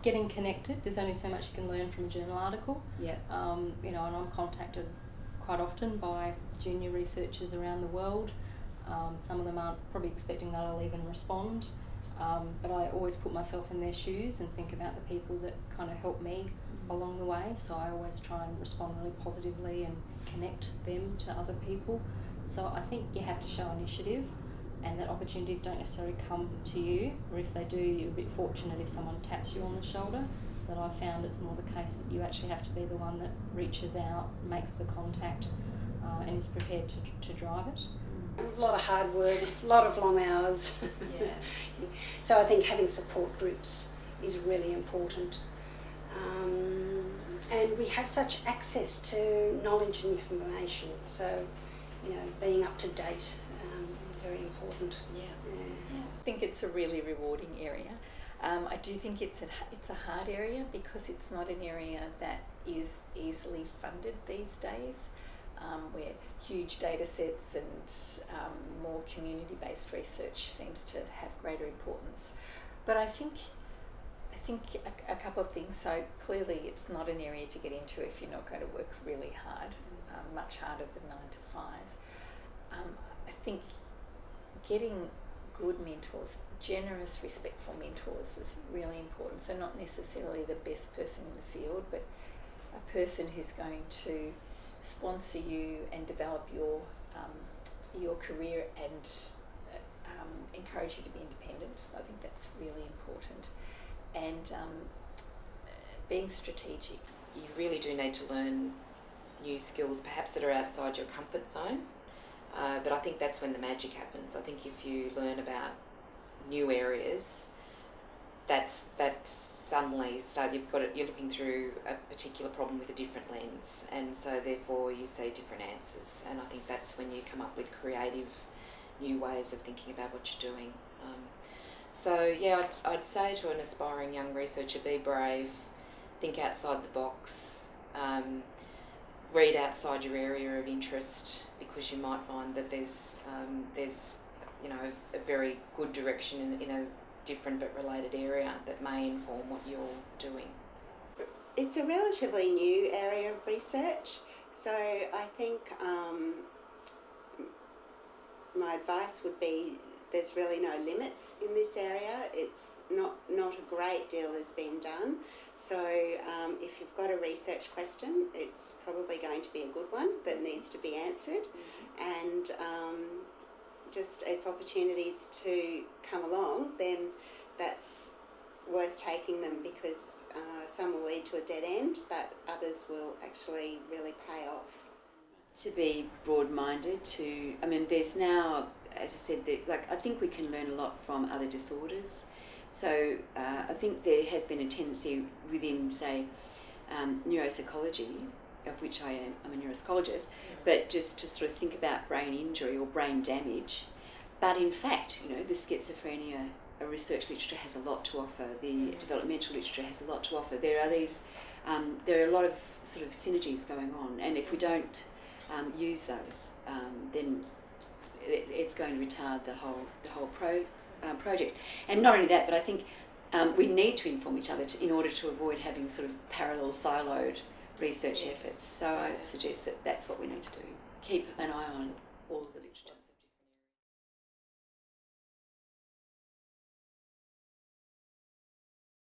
getting connected. There's only so much you can learn from a journal article. Yeah. And I'm contacted quite often by junior researchers around the world. Some of them aren't probably expecting that I'll even respond, but I always put myself in their shoes and think about the people that kind of help me along the way. So I always try and respond really positively and connect them to other people. So I think you have to show initiative, and that opportunities don't necessarily come to you, or if they do, you're a bit fortunate if someone taps you on the shoulder. But I found it's more the case that you actually have to be the one that reaches out, makes the contact, and is prepared to drive it. A lot of hard work, a lot of long hours. Yeah. So I think having support groups is really important. And we have such access to knowledge and information, so being up to date is very important. Yeah. I think it's a really rewarding area. I do think it's a hard area because it's not an area that is easily funded these days, where huge data sets and more community-based research seems to have greater importance. But I think a couple of things. So clearly it's not an area to get into if you're not going to work really hard, much harder than 9 to 5. I think getting good mentors, generous, respectful mentors is really important. So not necessarily the best person in the field, but a person who's going to sponsor you and develop your career and encourage you to be independent. So I think that's really important. And being strategic. You really do need to learn new skills, perhaps that are outside your comfort zone. But I think that's when the magic happens. I think if you learn about new areas, that's suddenly you're looking through a particular problem with a different lens, and so therefore you see different answers. And I think that's when you come up with creative, new ways of thinking about what you're doing. So yeah, I'd say to an aspiring young researcher, be brave, think outside the box, read outside your area of interest, because you might find that there's a very good direction in a different but related area that may inform what you're doing. It's a relatively new area of research, so I think my advice would be there's really no limits in this area. It's not a great deal has been done. So if you've got a research question, it's probably going to be a good one that needs to be answered. And just if opportunities to come along, then that's worth taking them, because some will lead to a dead end, but others will actually really pay off. To be broad-minded, there's now, as I said, I think we can learn a lot from other disorders. So I think there has been a tendency within, say, neuropsychology, of which I'm a neuropsychologist, but just to sort of think about brain injury or brain damage. But in fact, the schizophrenia research literature has a lot to offer. The developmental literature has a lot to offer. There are a lot of sort of synergies going on, and if we don't use those, then it's going to retard the whole project. And not only that, but I think we need to inform each other in order to avoid having sort of parallel siloed research efforts. So I suggest that that's what we need to do. Keep an eye on all of the literature.